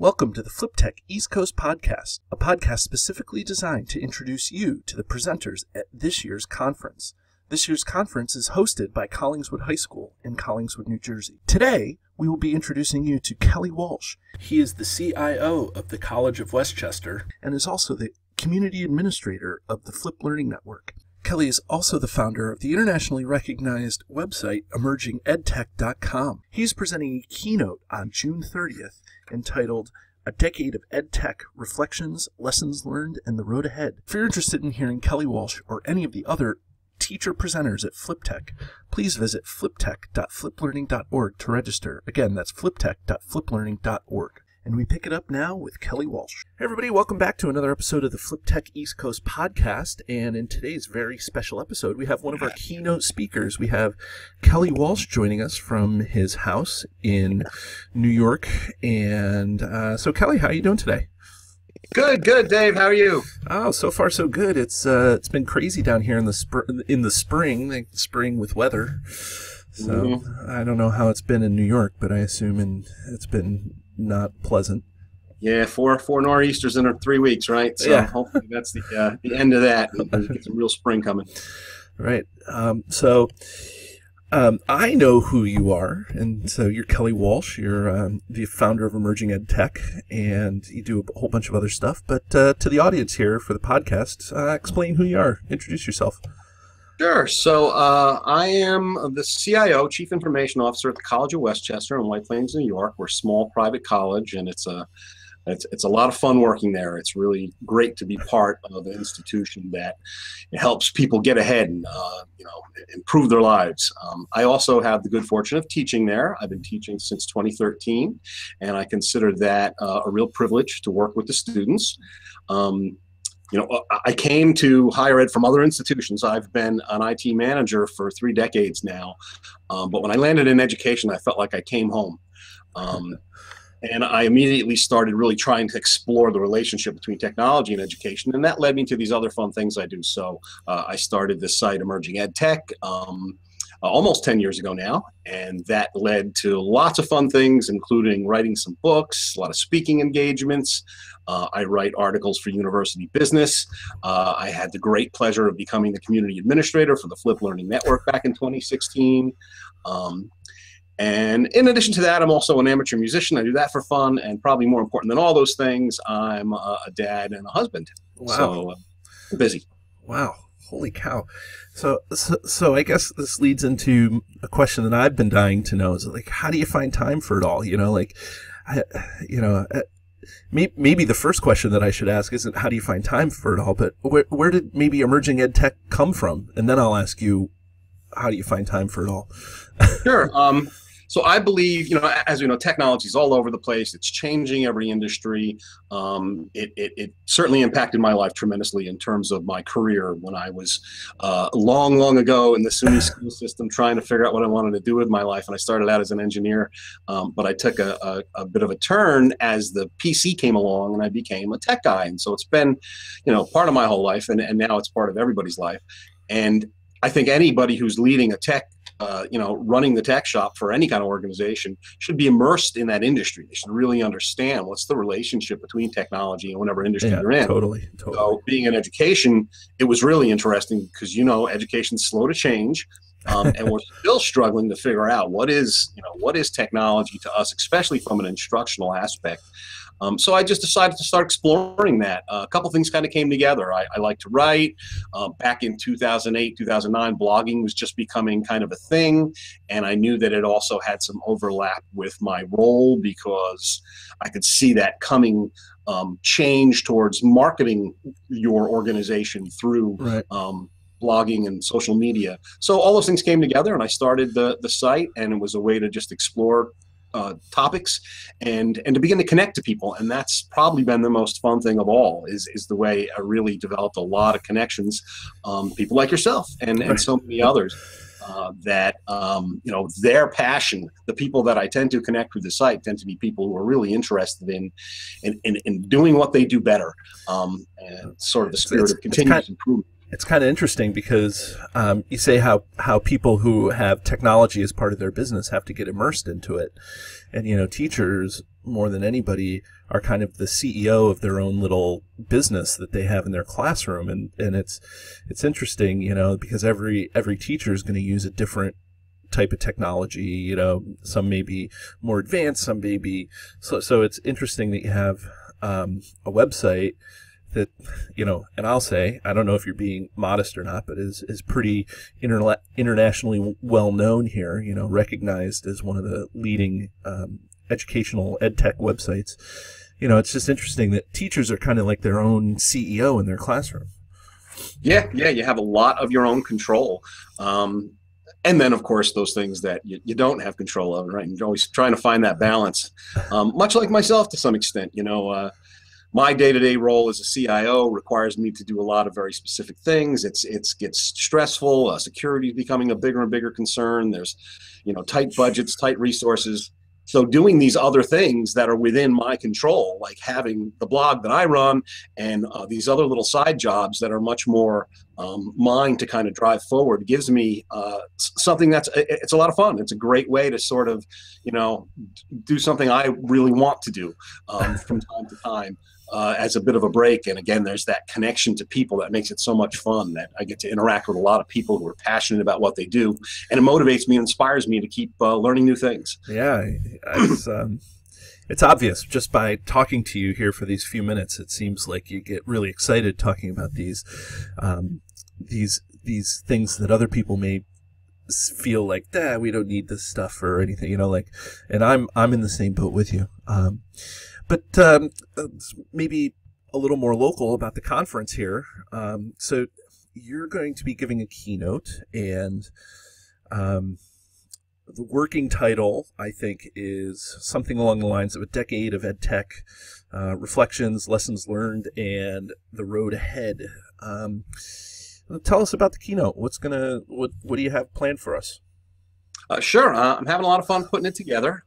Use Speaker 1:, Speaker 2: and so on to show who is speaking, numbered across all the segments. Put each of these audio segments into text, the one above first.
Speaker 1: Welcome to the FlipTech East Coast Podcast, a podcast specifically designed to introduce you to the presenters at this year's conference. This year's conference is hosted by Collingswood High School in Collingswood, New Jersey. Today, we will be introducing you to Kelly Walsh. He is the CIO of the College of Westchester and is also the Community Administrator of the Flip Learning Network. Kelly is also the founder of the internationally recognized website emergingedtech.com. He's presenting a keynote on June 30th entitled A Decade of EdTech Reflections, Lessons Learned, and the Road Ahead. If you're interested in hearing Kelly Walsh or any of the other teacher presenters at FlipTech, please visit fliptech.fliplearning.org to register. Again, that's fliptech.fliplearning.org. And we pick it up now with Kelly Walsh. Hey everybody, welcome back to another episode of the FlipTech East Coast Podcast. And in today's very special episode, we have one of our keynote speakers. We have Kelly Walsh joining us from his house in New York. And so Kelly, how are you doing today?
Speaker 2: Good, Dave. How are you?
Speaker 1: Oh, so far so good. It's been crazy down here in the spring with weather. So I don't know how it's been in New York, but I assume it's been not pleasant.
Speaker 2: Yeah, four nor'easters in 3 weeks, right? So
Speaker 1: yeah.
Speaker 2: Hopefully that's the end of that, and get some real spring coming.
Speaker 1: Right. I know who you are, and so you're Kelly Walsh. You're the founder of Emerging EdTech, and you do a whole bunch of other stuff. But to the audience here for the podcast, explain who you are. Introduce yourself.
Speaker 2: Sure. So I am the CIO, Chief Information Officer at the College of Westchester in White Plains, New York. We're a small private college, and it's a lot of fun working there. It's really great to be part of an institution that helps people get ahead and improve their lives. I also have the good fortune of teaching there. I've been teaching since 2013, and I consider that a real privilege to work with the students. I came to higher ed from other institutions. I've been an IT manager for 3 decades now. But when I landed in education, I felt like I came home. And I immediately started really trying to explore the relationship between technology and education. And that led me to these other fun things I do. So I started this site, Emerging EdTech, almost 10 years ago now. And that led to lots of fun things, including writing some books, a lot of speaking engagements. I write articles for University Business. I had the great pleasure of becoming the community administrator for the Flip Learning Network back in 2016. And in addition to that, I'm also an amateur musician. I do that for fun. And probably more important than all those things, I'm a dad and a husband.
Speaker 1: Wow.
Speaker 2: So I'm busy.
Speaker 1: Wow. Holy cow. So I guess this leads into a question that I've been dying to know is like, how do you find time for it all? Maybe the first question that I should ask isn't how do you find time for it all, but where did maybe Emerging EdTech come from? And then I'll ask you, how do you find time for it all?
Speaker 2: Sure. So I believe, as we know, technology is all over the place. It's changing every industry. It certainly impacted my life tremendously in terms of my career when I was long ago in the SUNY school system trying to figure out what I wanted to do with my life. And I started out as an engineer, but I took a bit of a turn as the PC came along and I became a tech guy. And so it's been, part of my whole life, and now it's part of everybody's life. And I think anybody who's leading a tech running the tech shop for any kind of organization should be immersed in that industry. They should really understand what's the relationship between technology and whatever industry you're in.
Speaker 1: Totally.
Speaker 2: So being in education, it was really interesting because, education's slow to change. And we're still struggling to figure out what is technology to us, especially from an instructional aspect. So I just decided to start exploring that. A couple things kind of came together. I like to write. Back in 2008, 2009, blogging was just becoming kind of a thing. And I knew that it also had some overlap with my role because I could see that coming change towards marketing your organization through blogging and social media. So all those things came together and I started the site, and it was a way to just explore topics and to begin to connect to people. And that's probably been the most fun thing of all is the way I really developed a lot of connections, people like yourself and so many others that their passion, the people that I tend to connect with the site tend to be people who are really interested in doing what they do better, and sort of the spirit of continuous improvement.
Speaker 1: It's kind of interesting because you say how people who have technology as part of their business have to get immersed into it. And, teachers more than anybody are kind of the CEO of their own little business that they have in their classroom. And it's interesting, you know, because every teacher is going to use a different type of technology, you know, some may be more advanced, some may be, so it's interesting that you have a website that, you know, and I'll say, I don't know if you're being modest or not, but is pretty internationally well known here, you know, recognized as one of the leading educational ed tech websites. You know, it's just interesting that teachers are kind of like their own CEO in their classroom.
Speaker 2: Yeah, you have a lot of your own control. And then, of course, those things that you don't have control of, right? And you're always trying to find that balance. Much like myself to some extent, you know, my day-to-day role as a CIO requires me to do a lot of very specific things. It gets stressful. Security is becoming a bigger and bigger concern. There's, you know, tight budgets, tight resources. So doing these other things that are within my control, like having the blog that I run and these other little side jobs that are much more mine to kind of drive forward, gives me something it's a lot of fun. It's a great way to sort of, you know, do something I really want to do from time to time. As a bit of a break. And again, there's that connection to people that makes it so much fun, that I get to interact with a lot of people who are passionate about what they do. And it motivates me and inspires me to keep learning new things.
Speaker 1: Yeah, it's obvious just by talking to you here for these few minutes. It seems like you get really excited talking about these things that other people may feel like, we don't need this stuff or anything, you know, like, and I'm in the same boat with you. But maybe a little more local about the conference here. So you're going to be giving a keynote, and the working title, I think, is something along the lines of A Decade of Ed Tech, Reflections, Lessons Learned, and the Road Ahead. Tell us about the keynote. What do you have planned for us?
Speaker 2: Sure. I'm having a lot of fun putting it together.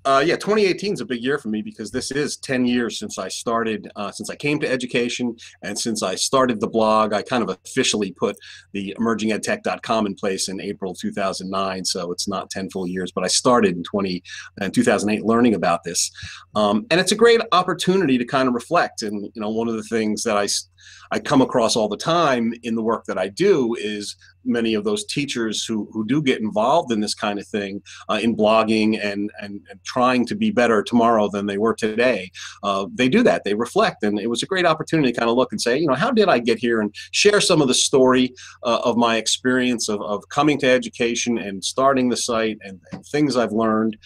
Speaker 2: 2018 is a big year for me because this is 10 years since I started, since I came to education, and since I started the blog. I kind of officially put the emergingedtech.com in place in April 2009, so it's not 10 full years, but I started in 2008 learning about this. And it's a great opportunity to kind of reflect. And, you know, one of the things that I come across all the time in the work that I do is many of those teachers who do get involved in this kind of thing, in blogging and trying to be better tomorrow than they were today. They do that. They reflect. And it was a great opportunity to kind of look and say, you know, how did I get here, and share some of the story of my experience of coming to education and starting the site, and things I've learned.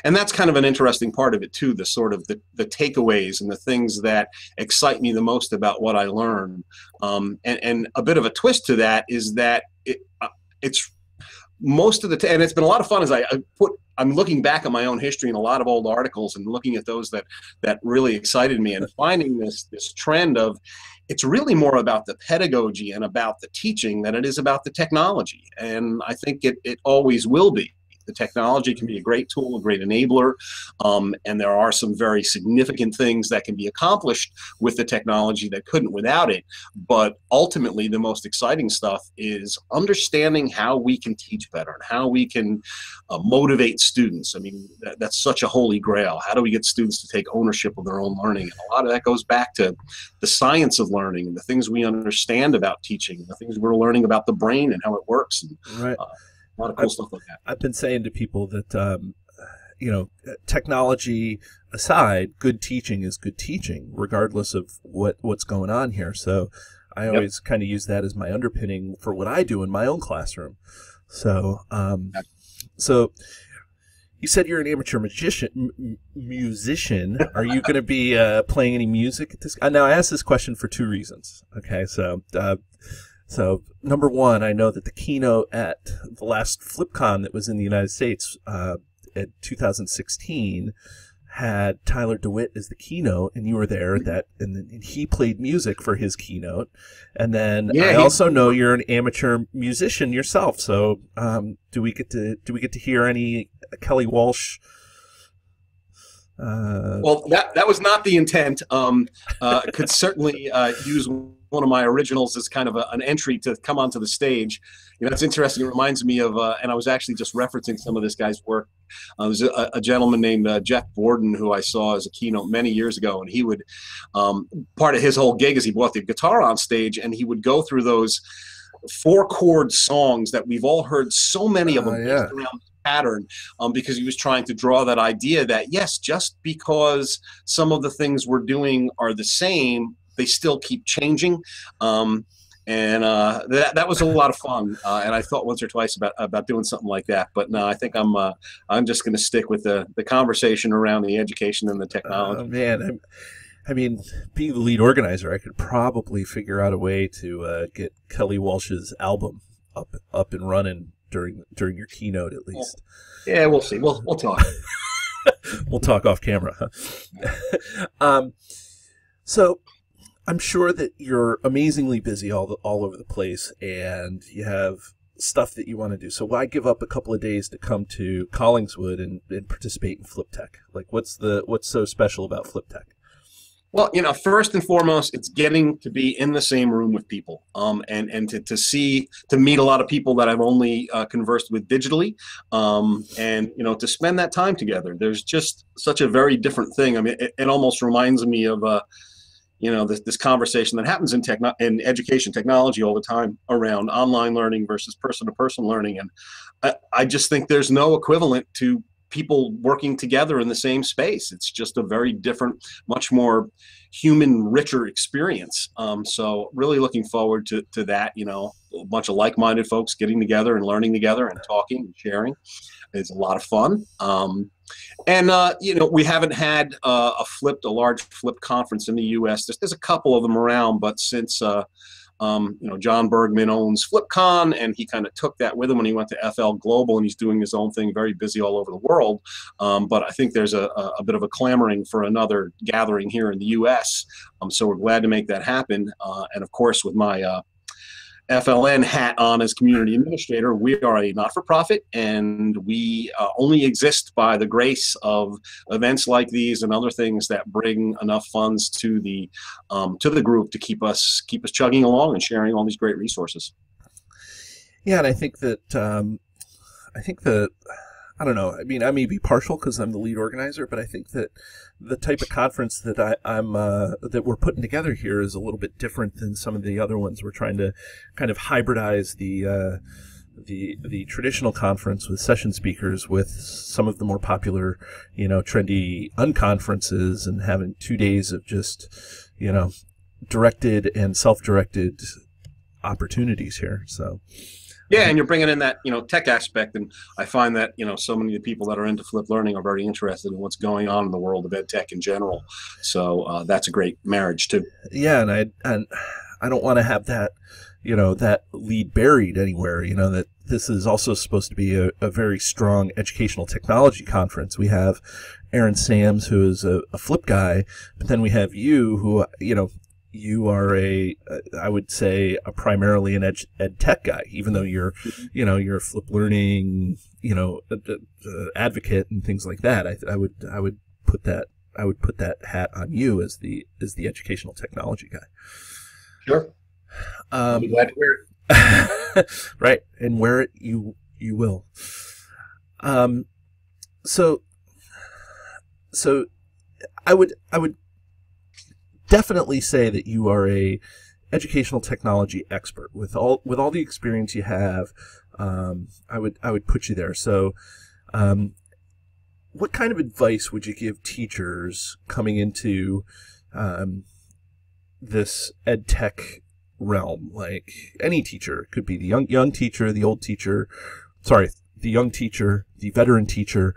Speaker 2: And that's kind of an interesting part of it too, the sort of the takeaways and the things that excite me the most about what I learn. And a bit of a twist to that is that it's most of the and it's been a lot of fun as I'm looking back at my own history and a lot of old articles and looking at those that really excited me, and finding this trend of, it's really more about the pedagogy and about the teaching than it is about the technology. And I think it always will be. The technology can be a great tool, a great enabler, and there are some very significant things that can be accomplished with the technology that couldn't without it. But ultimately, the most exciting stuff is understanding how we can teach better and how we can motivate students. I mean, that's such a holy grail. How do we get students to take ownership of their own learning? And a lot of that goes back to the science of learning and the things we understand about teaching, the things we're learning about the brain and how it works. And,
Speaker 1: right.
Speaker 2: A lot of cool stuff like that.
Speaker 1: I've been saying to people that, you know, technology aside, good teaching is good teaching, regardless of what's going on here. So I always kind of use that as my underpinning for what I do in my own classroom. So, so you said you're an amateur musician. Are you going to be playing any music at this? Now, I asked this question for two reasons. Okay, so number one, I know that the keynote at the last FlipCon that was in the United States at 2016 had Tyler DeWitt as the keynote, and you were there. And he played music for his keynote. And then I also know you're an amateur musician yourself. So do we get to hear any Kelly Walsh?
Speaker 2: Well, that was not the intent. Could certainly use one of my originals as kind of an entry to come onto the stage. It's interesting. It reminds me of, and I was actually just referencing some of this guy's work. There's a gentleman named Jeff Borden who I saw as a keynote many years ago, and he would, part of his whole gig is he brought the guitar on stage, and he would go through those 4-chord songs that we've all heard so many of them based around this pattern, because he was trying to draw that idea that, yes, just because some of the things we're doing are the same, they still keep changing. And that was a lot of fun, and I thought once or twice about doing something like that. But no, I think I'm just going to stick with the conversation around the education and the technology.
Speaker 1: Man, I mean, being the lead organizer, I could probably figure out a way to get Kelly Walsh's album up and running during your keynote, at least.
Speaker 2: Yeah, we'll see. We'll talk.
Speaker 1: We'll talk off camera. Huh? So I'm sure that you're amazingly busy all over the place, and you have stuff that you want to do. So why give up a couple of days to come to Collingswood and participate in Flip Tech? Like, what's so special about Flip Tech?
Speaker 2: Well, first and foremost, it's getting to be in the same room with people, and to meet a lot of people that I've only conversed with digitally, and to spend that time together. There's just such a very different thing. I mean, it almost reminds me of this conversation that happens in education technology all the time around online learning versus person-to-person learning, and I just think there's no equivalent to people working together in the same space. It's just a very different, much more human, richer experience. So really looking forward to that. A bunch of like-minded folks getting together and learning together and talking and sharing. It's a lot of fun. And we haven't had a large flip conference in the U.S. There's a couple of them around, but since John Bergman owns FlipCon, and he kind of took that with him when he went to FL Global, and he's doing his own thing, very busy all over the world. But I think there's a bit of a clamoring for another gathering here in the U.S. So we're glad to make that happen. And of course, with my FLN hat on as community administrator, we are a not-for-profit, and we only exist by the grace of events like these and other things that bring enough funds to the group to keep us chugging along and sharing all these great resources.
Speaker 1: Yeah, and I think that I don't know. I mean, I may be partial because I'm the lead organizer, but I think that the type of conference that that we're putting together here is a little bit different than some of the other ones. We're trying to kind of hybridize the traditional conference with session speakers with some of the more popular, trendy unconferences, and having 2 days of just, directed and self-directed opportunities here. So.
Speaker 2: Yeah, and you're bringing in that tech aspect, and I find that so many of the people that are into flip learning are very interested in what's going on in the world of ed tech in general. So that's a great marriage too.
Speaker 1: Yeah, and I don't want to have that that lead buried anywhere. That this is also supposed to be a very strong educational technology conference. We have Aaron Sams, who is a flip guy, but then we have you, who you are I would say primarily an ed tech guy, even though you're a flip learning, advocate and things like that. I would put that hat on you as the educational technology guy.
Speaker 2: Sure. I'm glad to hear it.
Speaker 1: Right. And wear it, you will. So I would definitely say that you are a educational technology expert with all the experience you have. I would put you there. So, what kind of advice would you give teachers coming into this ed tech realm? Like any teacher, it could be the young teacher, the old teacher. Sorry, the young teacher, the veteran teacher.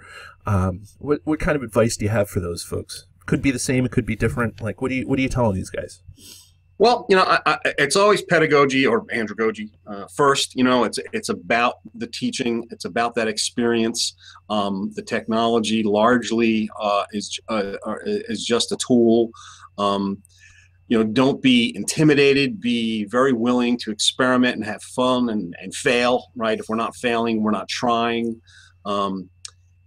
Speaker 1: What kind of advice do you have for those folks? Could be the same, it could be different. Like, what are you telling these guys?
Speaker 2: Well, it's always pedagogy or andragogy first. It's about the teaching. It's about that experience. The technology largely is just a tool. Don't be intimidated. Be very willing to experiment and have fun and fail. Right? If we're not failing, we're not trying.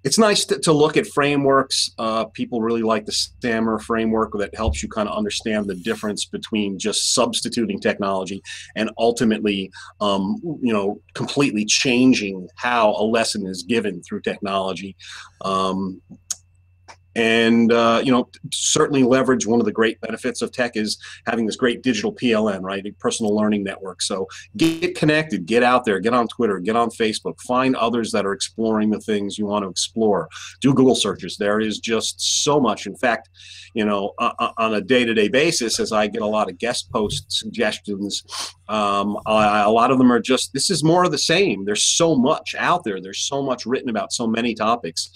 Speaker 2: It's nice to look at frameworks. People really like the STAMR framework that helps you kind of understand the difference between just substituting technology and ultimately, completely changing how a lesson is given through technology. Um, and certainly leverage. One of the great benefits of tech is having this great digital PLN, right, a personal learning network. So get connected, get out there, get on Twitter, get on Facebook, find others that are exploring the things you want to explore. Do Google searches. There is just so much. In fact, on a day-to-day basis, as I get a lot of guest post suggestions, a lot of them are just, this is more of the same. There's so much out there. There's so much written about so many topics.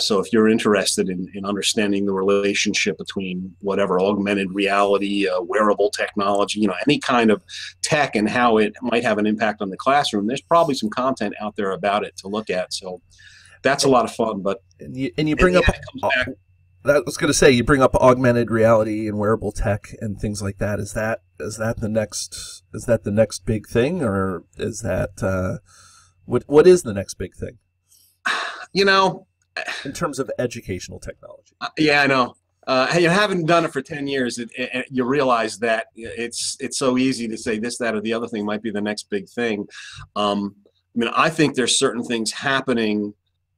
Speaker 2: So if you're interested in understanding the relationship between whatever augmented reality, wearable technology, any kind of tech and how it might have an impact on the classroom, there's probably some content out there about it to look at. So that's a lot of fun. But
Speaker 1: you bring up, I was going to say, you bring up augmented reality and wearable tech and things like that. Is that the next big thing, or is that what is the next big thing? In terms of educational technology.
Speaker 2: Yeah, I know. You haven't done it for 10 years, you realize that it's so easy to say this, that, or the other thing might be the next big thing. I think there's certain things happening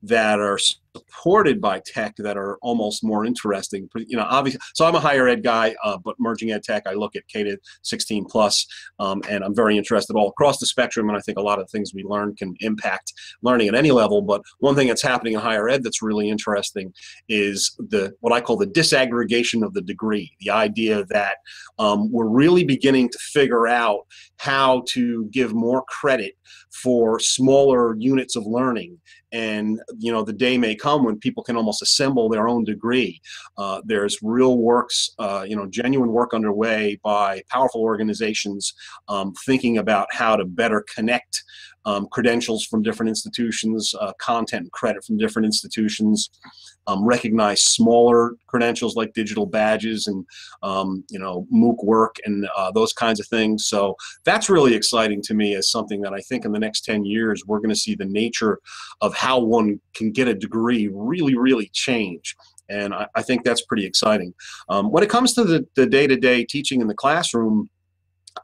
Speaker 2: that are supported by tech that are almost more interesting. Obviously, so I'm a higher ed guy, but emerging ed tech, I look at K to 16 plus, and I'm very interested all across the spectrum. And I think a lot of things we learn can impact learning at any level. But one thing that's happening in higher ed that's really interesting is what I call the disaggregation of the degree. The idea that we're really beginning to figure out how to give more credit for smaller units of learning. And, the day may come when people can almost assemble their own degree. There's real works, genuine work underway by powerful organizations thinking about how to better connect credentials from different institutions, content and credit from different institutions, recognize smaller credentials like digital badges and, MOOC work and those kinds of things. So that's really exciting to me as something that I think in the next 10 years, we're going to see the nature of how one can get a degree really, really change. And I think that's pretty exciting. When it comes to the day-to-day teaching in the classroom,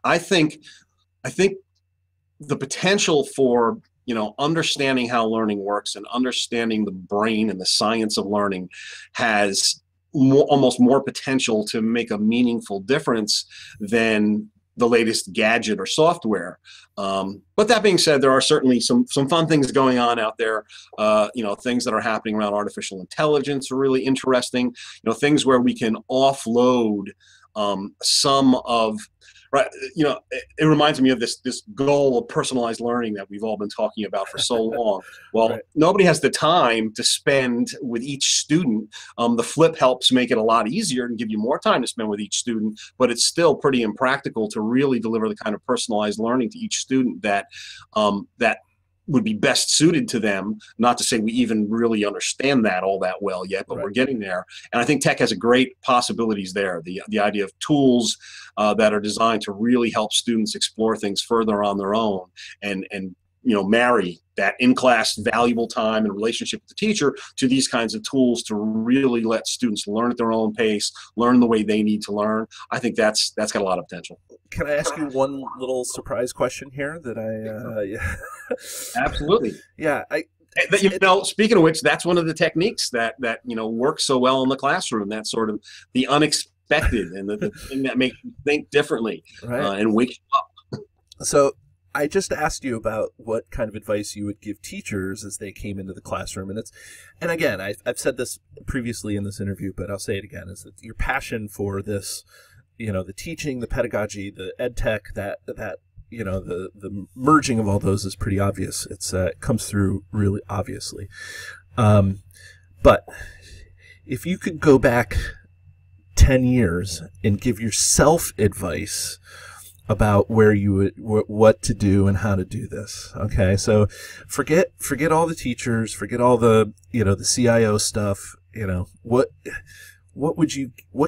Speaker 2: I think the potential for understanding how learning works and understanding the brain and the science of learning has almost more potential to make a meaningful difference than the latest gadget or software. But that being said, there are certainly some fun things going on out there. Things that are happening around artificial intelligence are really interesting. Things where we can offload some of. Right, it reminds me of this goal of personalized learning that we've all been talking about for so long. Well, right. Nobody has the time to spend with each student. The flip helps make it a lot easier and give you more time to spend with each student, but it's still pretty impractical to really deliver the kind of personalized learning to each student that would be best suited to them. Not to say we even really understand that all that well yet, but right. We're getting there. And I think tech has a great possibilities there. The idea of tools that are designed to really help students explore things further on their own and marry that in-class valuable time and relationship with the teacher to these kinds of tools to really let students learn at their own pace, learn the way they need to learn. I think that's got a lot of potential.
Speaker 1: Can I ask you one little surprise question here that yeah.
Speaker 2: Absolutely.
Speaker 1: Yeah.
Speaker 2: Speaking of which, that's one of the techniques that works so well in the classroom. That's sort of the unexpected and the thing that makes you think differently, right. And wake you up.
Speaker 1: So I just asked you about what kind of advice you would give teachers as they came into the classroom, and again, I've said this previously in this interview, but I'll say it again: is that your passion for this, the teaching, the pedagogy, the ed tech, that the merging of all those is pretty obvious. It comes through really obviously. But if you could go back 10 years and give yourself advice about where you would, what to do and how to do this. Okay, so forget all the teachers, forget all the the CIO stuff. What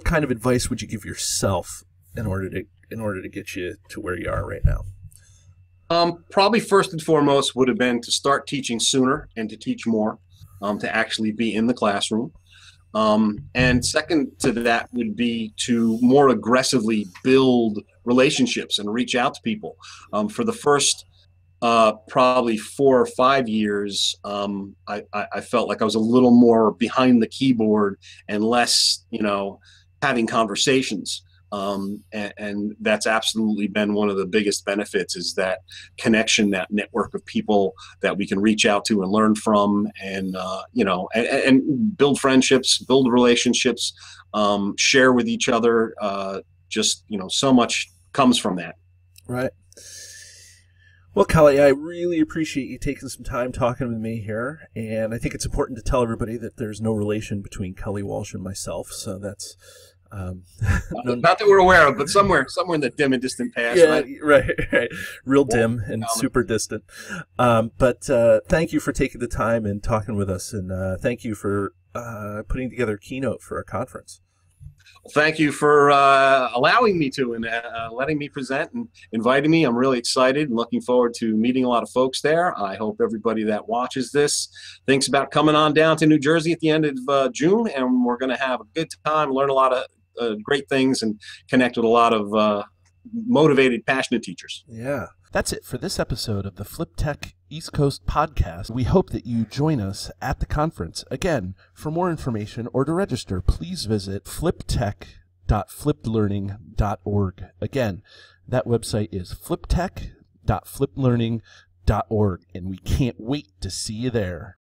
Speaker 1: kind of advice would you give yourself in order to get you to where you are right now?
Speaker 2: Probably first and foremost would have been to start teaching sooner and to teach more, to actually be in the classroom. And second to that would be to more aggressively build relationships and reach out to people. For the first probably 4 or 5 years, I felt like I was a little more behind the keyboard and less, having conversations. And that's absolutely been one of the biggest benefits, is that connection, that network of people that we can reach out to and learn from, and and build friendships, build relationships, share with each other. So much comes from that.
Speaker 1: Right. Well, Kelly, I really appreciate you taking some time talking with me here, and I think it's important to tell everybody that there's no relation between Kelly Walsh and myself, so that's
Speaker 2: not that we're aware of, but somewhere in the dim and distant past.
Speaker 1: Yeah, right. Real dim and super distant. But thank you for taking the time and talking with us, and thank you for putting together a keynote for our conference.
Speaker 2: Well, thank you for allowing me to, and letting me present and inviting me. I'm really excited and looking forward to meeting a lot of folks there. I hope everybody that watches this thinks about coming on down to New Jersey at the end of June, and we're going to have a good time, learn a lot of great things, and connect with a lot of motivated, passionate teachers.
Speaker 1: Yeah. That's it for this episode of the Flip Tech East Coast podcast. We hope that you join us at the conference. Again, for more information or to register, please visit fliptech.flippedlearning.org. Again, that website is fliptech.flippedlearning.org, and we can't wait to see you there.